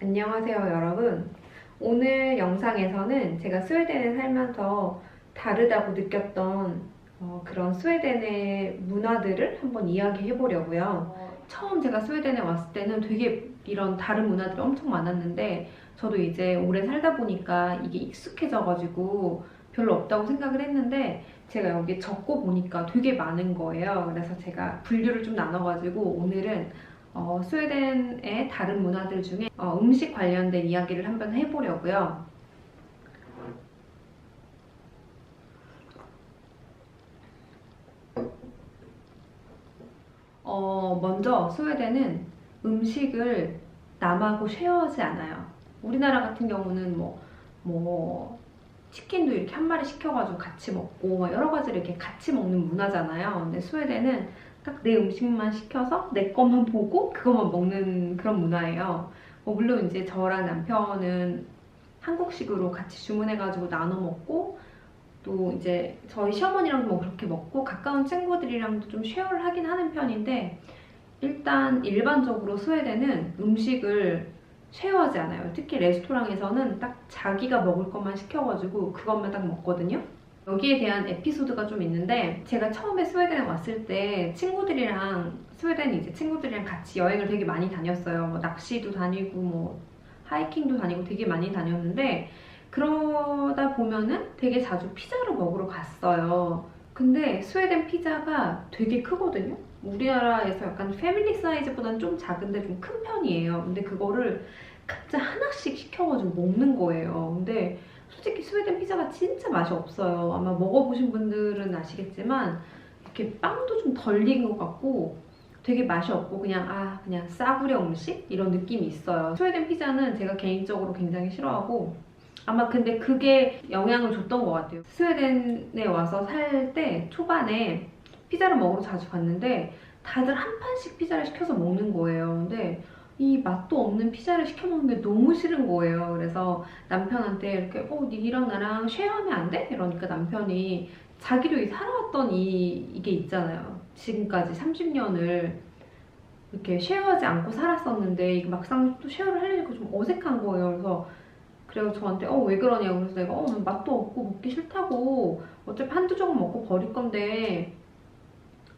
안녕하세요, 여러분. 오늘 영상에서는 제가 스웨덴에 살면서 다르다고 느꼈던 그런 스웨덴의 문화들을 한번 이야기해 보려고요. 처음 제가 스웨덴에 왔을 때는 되게 이런 다른 문화들이 엄청 많았는데 저도 이제 오래 살다 보니까 이게 익숙해져가지고 별로 없다고 생각을 했는데 제가 여기 적고 보니까 되게 많은 거예요. 그래서 제가 분류를 좀 나눠가지고 오늘은 스웨덴의 다른 문화들 중에 음식 관련된 이야기를 한번 해보려고요. 먼저 스웨덴은 음식을 남하고 쉐어하지 않아요. 우리나라 같은 경우는 치킨도 이렇게 한 마리 시켜가지고 같이 먹고 막 여러 가지를 이렇게 같이 먹는 문화잖아요. 근데 스웨덴은 딱 내 음식만 시켜서 내 것만 보고 그것만 먹는 그런 문화예요. 물론 이제 저랑 남편은 한국식으로 같이 주문해가지고 나눠 먹고 또 이제 저희 시어머니랑도 뭐 그렇게 먹고 가까운 친구들이랑도 좀 쉐어를 하긴 하는 편인데 일단 일반적으로 스웨덴은 음식을 쉐어하지 않아요. 특히 레스토랑에서는 딱 자기가 먹을 것만 시켜가지고 그것만 딱 먹거든요. 여기에 대한 에피소드가 좀 있는데 제가 처음에 스웨덴에 왔을 때 스웨덴 이제 친구들이랑 같이 여행을 되게 많이 다녔어요. 뭐 낚시도 다니고 뭐 하이킹도 다니고 되게 많이 다녔는데 그러다 보면은 되게 자주 피자를 먹으러 갔어요. 근데 스웨덴 피자가 되게 크거든요. 우리나라에서 약간 패밀리 사이즈보다는 좀 작은데 좀 큰 편이에요. 근데 그거를 각자 하나씩 시켜가지고 먹는 거예요. 근데 솔직히 스웨덴 피자가 진짜 맛이 없어요. 아마 먹어보신 분들은 아시겠지만 이렇게 빵도 좀 덜 익은 것 같고 되게 맛이 없고 그냥 싸구려 음식? 이런 느낌이 있어요. 스웨덴 피자는 제가 개인적으로 굉장히 싫어하고 아마 근데 그게 영향을 줬던 것 같아요. 스웨덴에 와서 살 때 초반에 피자를 먹으러 자주 갔는데 다들 한 판씩 피자를 시켜서 먹는 거예요. 근데 이 맛도 없는 피자를 시켜 먹는 게 너무 싫은 거예요. 그래서 남편한테 이렇게 니랑 나랑 쉐어하면 안 돼? 이러니까 남편이 자기도 살아왔던 이게 있잖아요. 지금까지 30년을 이렇게 쉐어하지 않고 살았었는데 이게 막상 또 쉐어를 하려니까 좀 어색한 거예요. 그래서 저한테 왜 그러냐고. 그래서 내가 맛도 없고 먹기 싫다고 어차피 한두 조각 먹고 버릴 건데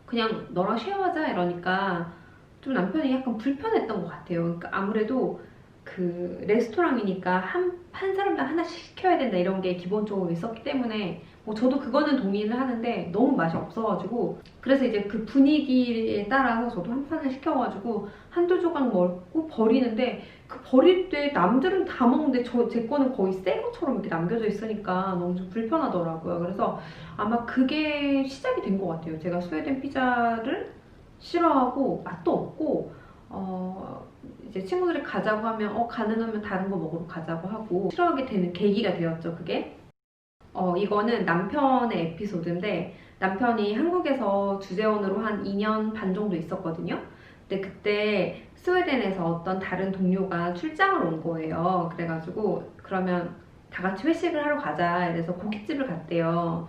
그냥 너랑 쉐어하자 이러니까 좀 남편이 약간 불편했던 것 같아요. 그러니까 아무래도 그 레스토랑이니까 한 사람당 하나씩 시켜야 된다 이런 게 기본적으로 있었기 때문에 뭐 저도 그거는 동의를 하는데 너무 맛이 없어가지고 그래서 이제 그 분위기에 따라서 저도 한 판을 시켜가지고 한두 조각 먹고 버리는데 그 버릴 때 남들은 다 먹는데 제 거는 거의 새 것처럼 이렇게 남겨져 있으니까 너무 좀 불편하더라고요. 그래서 아마 그게 시작이 된 것 같아요. 제가 스웨덴 피자를 싫어하고 맛도 없고 이제 친구들이 가자고 하면 가능하면 다른 거 먹으러 가자고 하고 싫어하게 되는 계기가 되었죠. 그게 이거는 남편의 에피소드인데 남편이 한국에서 주재원으로 한 2년 반 정도 있었거든요. 근데 그때 스웨덴에서 어떤 다른 동료가 출장을 온 거예요. 그래가지고 그러면 다 같이 회식을 하러 가자 이래서 고깃집을 갔대요.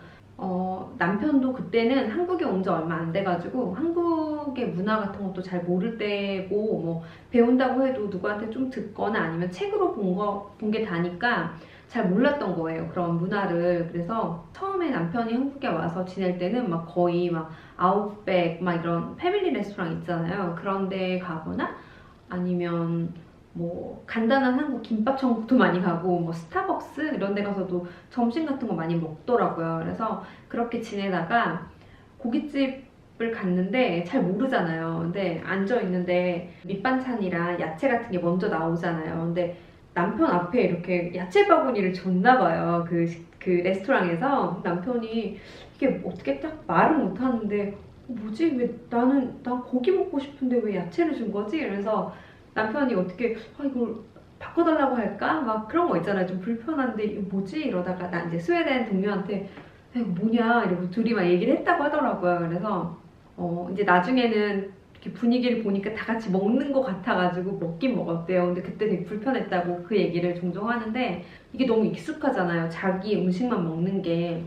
남편도 그때는 한국에 온 지 얼마 안 돼가지고 한국의 문화 같은 것도 잘 모를 때고 뭐 배운다고 해도 누구한테 좀 듣거나 아니면 책으로 본 게 다니까 잘 몰랐던 거예요. 그런 문화를. 그래서 처음에 남편이 한국에 와서 지낼 때는 막 거의 막 아웃백 막 이런 패밀리 레스토랑 있잖아요. 그런 데 가거나 아니면 뭐 간단한 한국 김밥 천국도 많이 가고 뭐 스타벅스 이런 데 가서도 점심 같은 거 많이 먹더라고요. 그래서 그렇게 지내다가 고깃집을 갔는데 잘 모르잖아요. 근데 앉아 있는데 밑반찬이랑 야채 같은 게 먼저 나오잖아요. 근데 남편 앞에 이렇게 야채 바구니를 줬나 봐요. 그 레스토랑에서 남편이 이게 어떻게 딱 말을 못 하는데 뭐지? 왜 난 고기 먹고 싶은데 왜 야채를 준 거지? 그래서 남편이 어떻게 이걸 바꿔달라고 할까? 막 그런 거 있잖아요. 좀 불편한데 이거 뭐지? 이러다가 나 이제 스웨덴 동료한테 이거 뭐냐? 이러고 둘이 막 얘기를 했다고 하더라고요. 그래서 이제 나중에는 이렇게 분위기를 보니까 다 같이 먹는 것 같아가지고 먹긴 먹었대요. 근데 그때 되게 불편했다고 그 얘기를 종종 하는데 이게 너무 익숙하잖아요. 자기 음식만 먹는 게.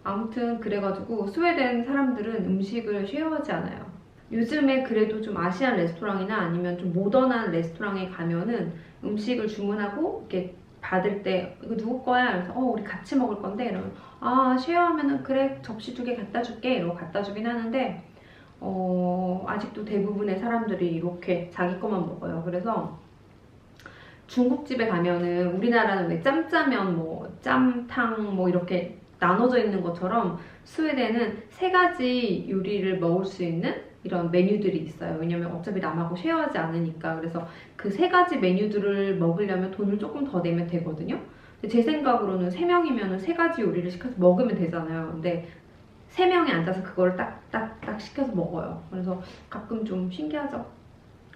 아무튼 그래가지고 스웨덴 사람들은 음식을 쉐어하지 않아요. 요즘에 그래도 좀 아시안 레스토랑이나 아니면 좀 모던한 레스토랑에 가면은 음식을 주문하고 이렇게 받을 때 이거 누구 거야? 그래서 우리 같이 먹을 건데 이러면 쉐어하면은 그래 접시 2개 갖다 줄게 이러고 갖다 주긴 하는데 아직도 대부분의 사람들이 이렇게 자기 것만 먹어요. 그래서 중국집에 가면은 우리나라는 왜 짬짜면 뭐 짬탕 뭐 이렇게 나눠져 있는 것처럼 스웨덴은 3가지 요리를 먹을 수 있는 이런 메뉴들이 있어요. 왜냐면 어차피 남하고 쉐어하지 않으니까. 그래서 그 3가지 메뉴들을 먹으려면 돈을 조금 더 내면 되거든요. 근데 제 생각으로는 3명이면 3가지 요리를 시켜서 먹으면 되잖아요. 근데 3명이 앉아서 그걸 딱딱딱 시켜서 먹어요. 그래서 가끔 좀 신기하죠.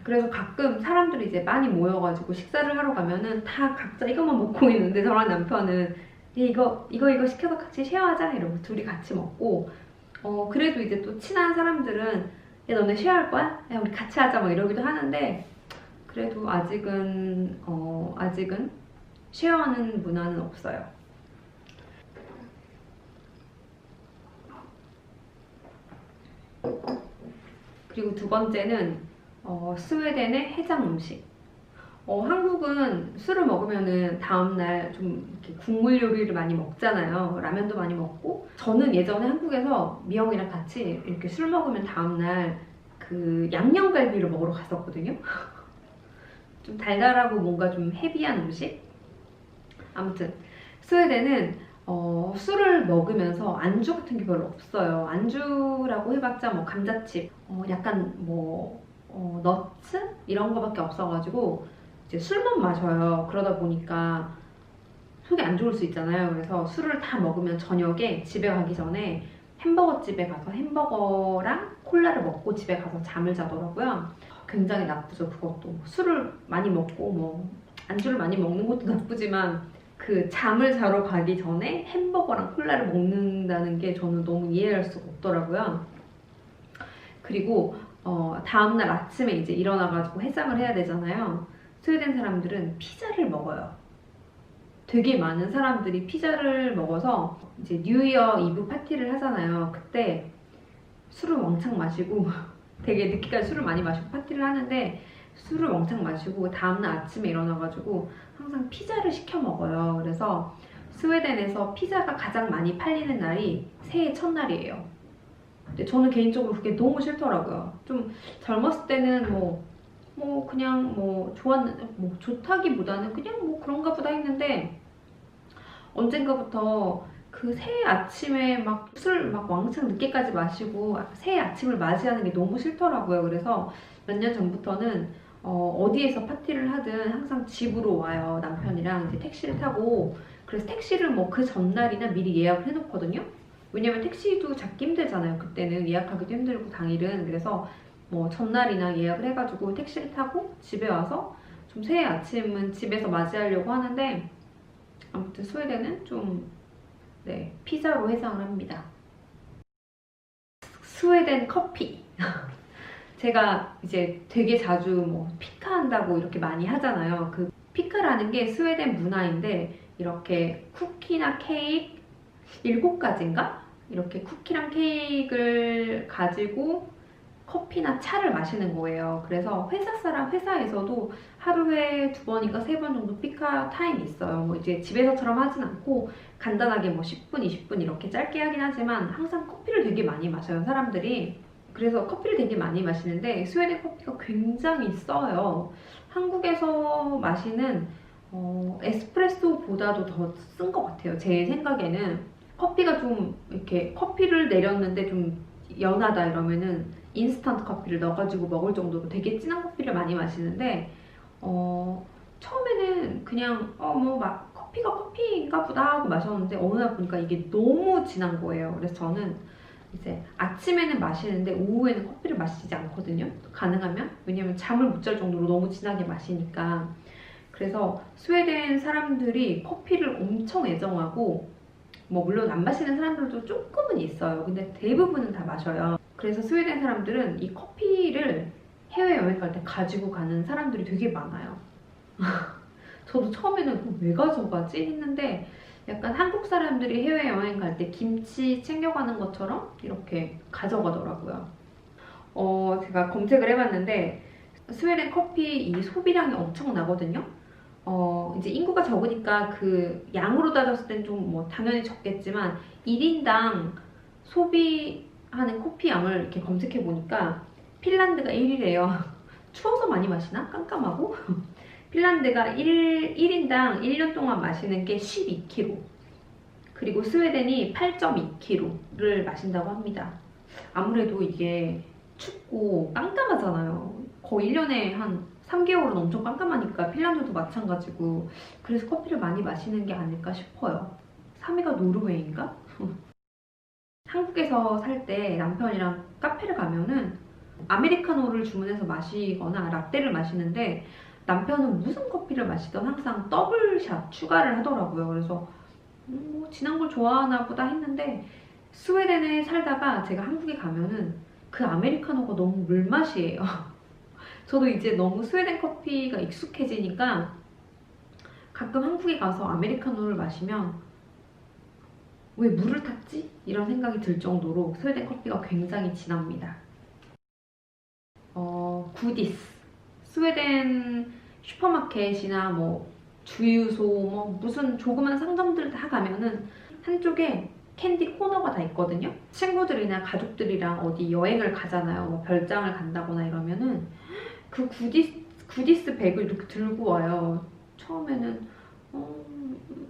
그래서 가끔 사람들이 이제 많이 모여가지고 식사를 하러 가면은 다 각자 이것만 먹고 있는데 저랑 남편은 이거 시켜서 같이 쉐어하자 이러고 둘이 같이 먹고 그래도 이제 또 친한 사람들은 야 너네 쉐어할 거야? 야 우리 같이 하자 막 이러기도 하는데 그래도 아직은 쉐어하는 문화는 없어요. 그리고 2번째는 스웨덴의 해장 음식. 한국은 술을 먹으면은 다음날 좀 이렇게 국물 요리를 많이 먹잖아요. 라면도 많이 먹고. 저는 예전에 한국에서 미영이랑 같이 이렇게 술 먹으면 다음날 그 양념갈비를 먹으러 갔었거든요. 좀 달달하고 뭔가 좀 헤비한 음식? 아무튼 스웨덴은 술을 먹으면서 안주 같은 게 별로 없어요. 안주라고 해봤자 뭐 감자칩, 약간 뭐 너츠 이런 거밖에 없어가지고 이제 술만 마셔요. 그러다 보니까 속이 안 좋을 수 있잖아요. 그래서 술을 다 먹으면 저녁에 집에 가기 전에 햄버거 집에 가서 햄버거랑 콜라를 먹고 집에 가서 잠을 자더라고요. 굉장히 나쁘죠, 그것도. 술을 많이 먹고 뭐 안주를 많이 먹는 것도 나쁘지만 그 잠을 자러 가기 전에 햄버거랑 콜라를 먹는다는 게 저는 너무 이해할 수가 없더라고요. 그리고 다음날 아침에 이제 일어나가지고 해장을 해야 되잖아요. 스웨덴 사람들은 피자를 먹어요. 되게 많은 사람들이 피자를 먹어서 이제 뉴이어 이브 파티를 하잖아요. 그때 술을 왕창 마시고 되게 늦게까지 술을 많이 마시고 파티를 하는데 술을 왕창 마시고 다음날 아침에 일어나가지고 항상 피자를 시켜 먹어요. 그래서 스웨덴에서 피자가 가장 많이 팔리는 날이 새해 첫날이에요. 근데 저는 개인적으로 그게 너무 싫더라고요. 좀 젊었을 때는 그냥 좋다기보다는 그냥 뭐 그런가 보다 했는데 언젠가부터 그 새해 아침에 막 술 막 왕창 늦게까지 마시고 새해 아침을 맞이하는 게 너무 싫더라고요. 그래서 몇 년 전부터는 어디에서 파티를 하든 항상 집으로 와요. 남편이랑 이제 택시를 타고. 그래서 택시를 뭐 그 전날이나 미리 예약을 해놓거든요. 왜냐면 택시도 잡기 힘들잖아요. 그때는 예약하기도 힘들고 당일은. 그래서 뭐 전날이나 예약을 해가지고 택시를 타고 집에 와서 좀 새해 아침은 집에서 맞이하려고 하는데 아무튼 스웨덴은 좀 피자로 해장을 합니다. 스웨덴 커피. 제가 이제 되게 자주 뭐 피카한다고 이렇게 많이 하잖아요. 그 피카라는 게 스웨덴 문화인데 이렇게 쿠키나 케이크 7가지인가? 이렇게 쿠키랑 케이크를 가지고 커피나 차를 마시는 거예요. 그래서 회사에서도 하루에 2번인가 3번 정도 피카 타임이 있어요. 뭐 이제 집에서처럼 하진 않고 간단하게 뭐 10분, 20분 이렇게 짧게 하긴 하지만 항상 커피를 되게 많이 마셔요, 사람들이. 그래서 커피를 되게 많이 마시는데 스웨덴 커피가 굉장히 써요. 한국에서 마시는 에스프레소보다도 더 쓴 것 같아요. 제 생각에는 커피가 좀 이렇게 커피를 내렸는데 좀 연하다 이러면은 인스턴트 커피를 넣어가지고 먹을 정도로 되게 진한 커피를 많이 마시는데 처음에는 그냥 커피가 커피인가 보다 하고 마셨는데 어느 날 보니까 이게 너무 진한 거예요. 그래서 저는 이제 아침에는 마시는데 오후에는 커피를 마시지 않거든요. 가능하면. 왜냐면 잠을 못 잘 정도로 너무 진하게 마시니까. 그래서 스웨덴 사람들이 커피를 엄청 애정하고 뭐 물론 안 마시는 사람들도 조금은 있어요. 근데 대부분은 다 마셔요. 그래서 스웨덴 사람들은 이 커피를 해외여행 갈 때 가지고 가는 사람들이 되게 많아요. 저도 처음에는 왜 가져가지? 했는데 약간 한국 사람들이 해외여행 갈 때 김치 챙겨가는 것처럼 이렇게 가져가더라고요. 제가 검색을 해봤는데 스웨덴 커피 이 소비량이 엄청 나거든요. 이제 인구가 적으니까 그 양으로 따졌을 땐 좀 뭐 당연히 적겠지만 1인당 소비하는 커피 양을 이렇게 검색해 보니까 핀란드가 1위래요. 추워서 많이 마시나? 깜깜하고? 핀란드가 1인당 1년 동안 마시는 게 12kg. 그리고 스웨덴이 8.2kg를 마신다고 합니다. 아무래도 이게 춥고 깜깜하잖아요. 거의 1년에 한 3개월은 엄청 깜깜하니까 핀란드도 마찬가지고 그래서 커피를 많이 마시는 게 아닐까 싶어요. 3위가 노르웨이인가? 한국에서 살 때 남편이랑 카페를 가면은 아메리카노를 주문해서 마시거나 라떼를 마시는데 남편은 무슨 커피를 마시던 항상 더블샷 추가를 하더라고요. 그래서 뭐 진한 걸 좋아하나 보다 했는데 스웨덴에 살다가 제가 한국에 가면은 그 아메리카노가 너무 물맛이에요. 저도 이제 너무 스웨덴 커피가 익숙해지니까 가끔 한국에 가서 아메리카노를 마시면 왜 물을 탔지? 이런 생각이 들 정도로 스웨덴 커피가 굉장히 진합니다. 구디스. 스웨덴 슈퍼마켓이나 뭐 주유소 뭐 무슨 조그만 상점들 다 가면은 한쪽에 캔디 코너가 다 있거든요. 친구들이나 가족들이랑 어디 여행을 가잖아요. 뭐 별장을 간다거나 이러면은 그 구디스 백을 이렇게 들고 와요. 처음에는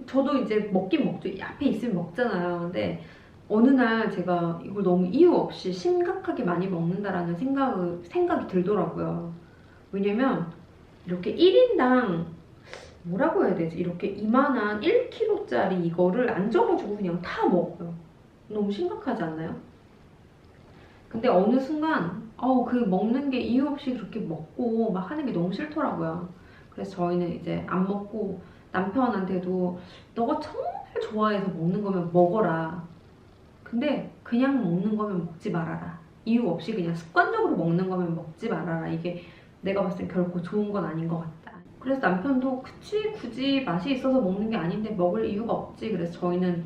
저도 이제 먹긴 먹죠. 앞에 있으면 먹잖아요. 근데 어느 날 제가 이걸 너무 이유 없이 심각하게 많이 먹는다라는 생각이 들더라고요. 왜냐면 이렇게 1인당 뭐라고 해야 되지? 이렇게 이만한 1kg짜리 이거를 안 적어주고 그냥 다 먹어요. 너무 심각하지 않나요? 근데 어느 순간 그 먹는 게 이유 없이 그렇게 먹고 막 하는 게 너무 싫더라고요. 그래서 저희는 이제 안 먹고 남편한테도 너가 정말 좋아해서 먹는 거면 먹어라. 근데 그냥 먹는 거면 먹지 말아라. 이유 없이 그냥 습관적으로 먹는 거면 먹지 말아라. 이게 내가 봤을 땐 결코 좋은 건 아닌 것 같다. 그래서 남편도 그치 굳이 맛이 있어서 먹는 게 아닌데 먹을 이유가 없지. 그래서 저희는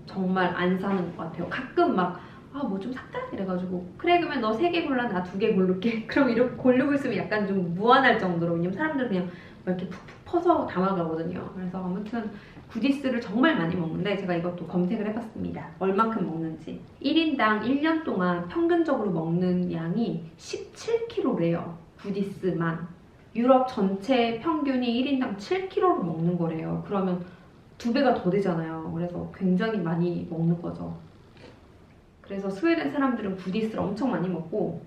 정말 안 사는 것 같아요. 가끔 막 뭐 좀 살까? 이래가지고 그래 그러면 너 3개 골라 나 2개 고를게. 그럼 이렇게 고르고 있으면 약간 좀 무안할 정도로. 왜냐면 사람들 그냥 막 이렇게 푹푹 퍼서 담아가거든요. 그래서 아무튼 구디스를 정말 많이 먹는데 제가 이것도 검색을 해봤습니다. 얼마큼 먹는지. 1인당 1년 동안 평균적으로 먹는 양이 17kg래요. 구디스만. 유럽 전체 평균이 1인당 7kg를 먹는 거래요. 그러면 2배가 더 되잖아요. 그래서 굉장히 많이 먹는 거죠. 그래서 스웨덴 사람들은 구디스를 엄청 많이 먹고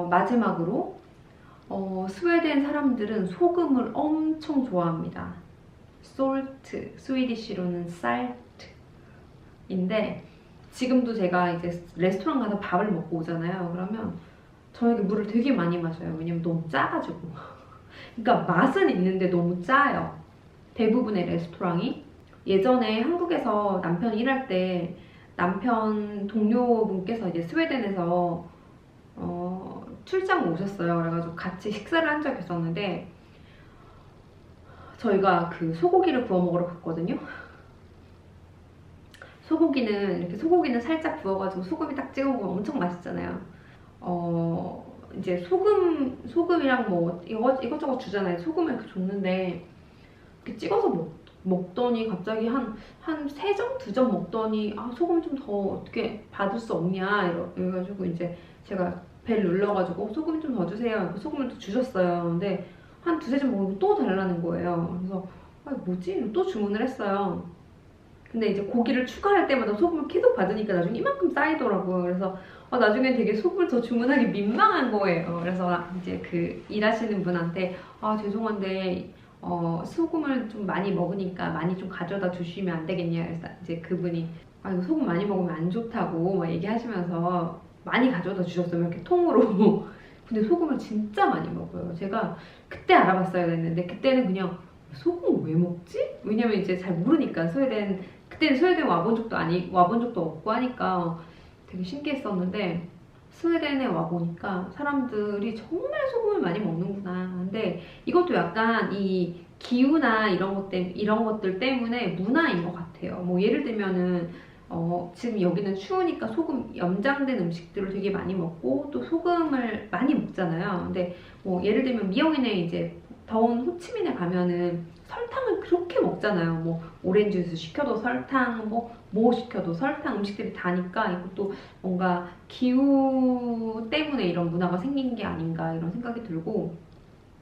마지막으로 스웨덴 사람들은 소금을 엄청 좋아합니다. 솔트, 스위디시로는 살트인데 지금도 제가 이제 레스토랑 가서 밥을 먹고 오잖아요. 그러면 저녁에 물을 되게 많이 마셔요. 왜냐면 너무 짜가지고. 그러니까 맛은 있는데 너무 짜요. 대부분의 레스토랑이. 예전에 한국에서 남편이 일할 때 남편 동료분께서 이제 스웨덴에서 출장 오셨어요. 그래가지고 같이 식사를 한 적이 있었는데 저희가 그 소고기를 구워 먹으러 갔거든요. 소고기는 살짝 구워가지고 소금이 딱 찍어 먹으면 엄청 맛있잖아요. 이제 소금이랑 뭐 이것저것 주잖아요. 소금을 이렇게 줬는데 이렇게 찍어서 먹더니 갑자기 한 3점, 2점 먹더니 소금 좀 더 어떻게 받을 수 없냐 이래가지고 이제 제가 벨 눌러가지고 소금 좀 더 주세요. 소금을 또 주셨어요. 근데 한 2-3점 먹으면 또 달라는 거예요. 그래서 뭐지? 또 주문을 했어요. 근데 이제 고기를 추가할 때마다 소금을 계속 받으니까 나중에 이만큼 쌓이더라고요. 그래서 나중에 되게 소금을 더 주문하기 민망한 거예요. 그래서 이제 그 일하시는 분한테 죄송한데 소금을 좀 많이 먹으니까 많이 좀 가져다 주시면 안 되겠냐. 그래서 이제 그분이 이거 소금 많이 먹으면 안 좋다고 막 얘기하시면서 많이 가져다 주셨어요. 이렇게 통으로. 근데 소금을 진짜 많이 먹어요. 제가 그때 알아봤어야 했는데 그때는 그냥 소금을 왜 먹지? 왜냐면 이제 잘 모르니까 그때는 스웨덴 와본 적도 없고 하니까 되게 신기했었는데 스웨덴에 와보니까 사람들이 정말 소금을 많이 먹는구나. 근데 이것도 약간 이 기후나 이런 것들 때문에 문화인 것 같아요. 뭐 예를 들면은 지금 여기는 추우니까 소금 염장된 음식들을 되게 많이 먹고 또 소금을 많이 먹잖아요. 근데 뭐 예를 들면 미영이네 이제 더운 호치민에 가면은 설탕을 그렇게 먹잖아요. 뭐 오렌지 주스 시켜도 설탕, 뭐 시켜도 설탕 음식들이 다니까 이것도 뭔가 기후 때문에 이런 문화가 생긴 게 아닌가 이런 생각이 들고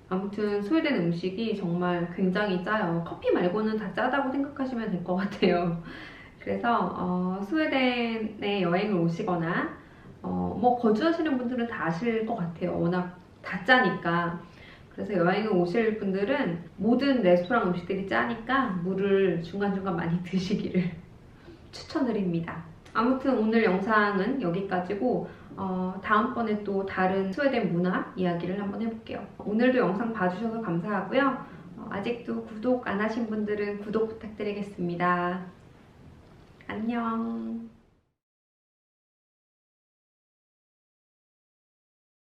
아무튼 스웨덴 음식이 정말 굉장히 짜요. 커피 말고는 다 짜다고 생각하시면 될 것 같아요. 그래서 스웨덴에 여행을 오시거나 뭐 거주하시는 분들은 다 아실 것 같아요. 워낙 다 짜니까. 그래서 여행을 오실 분들은 모든 레스토랑 음식들이 짜니까 물을 중간중간 많이 드시기를 추천드립니다. 아무튼 오늘 영상은 여기까지고 다음번에 또 다른 스웨덴 문화 이야기를 한번 해볼게요. 오늘도 영상 봐주셔서 감사하고요. 아직도 구독 안 하신 분들은 구독 부탁드리겠습니다. 안녕.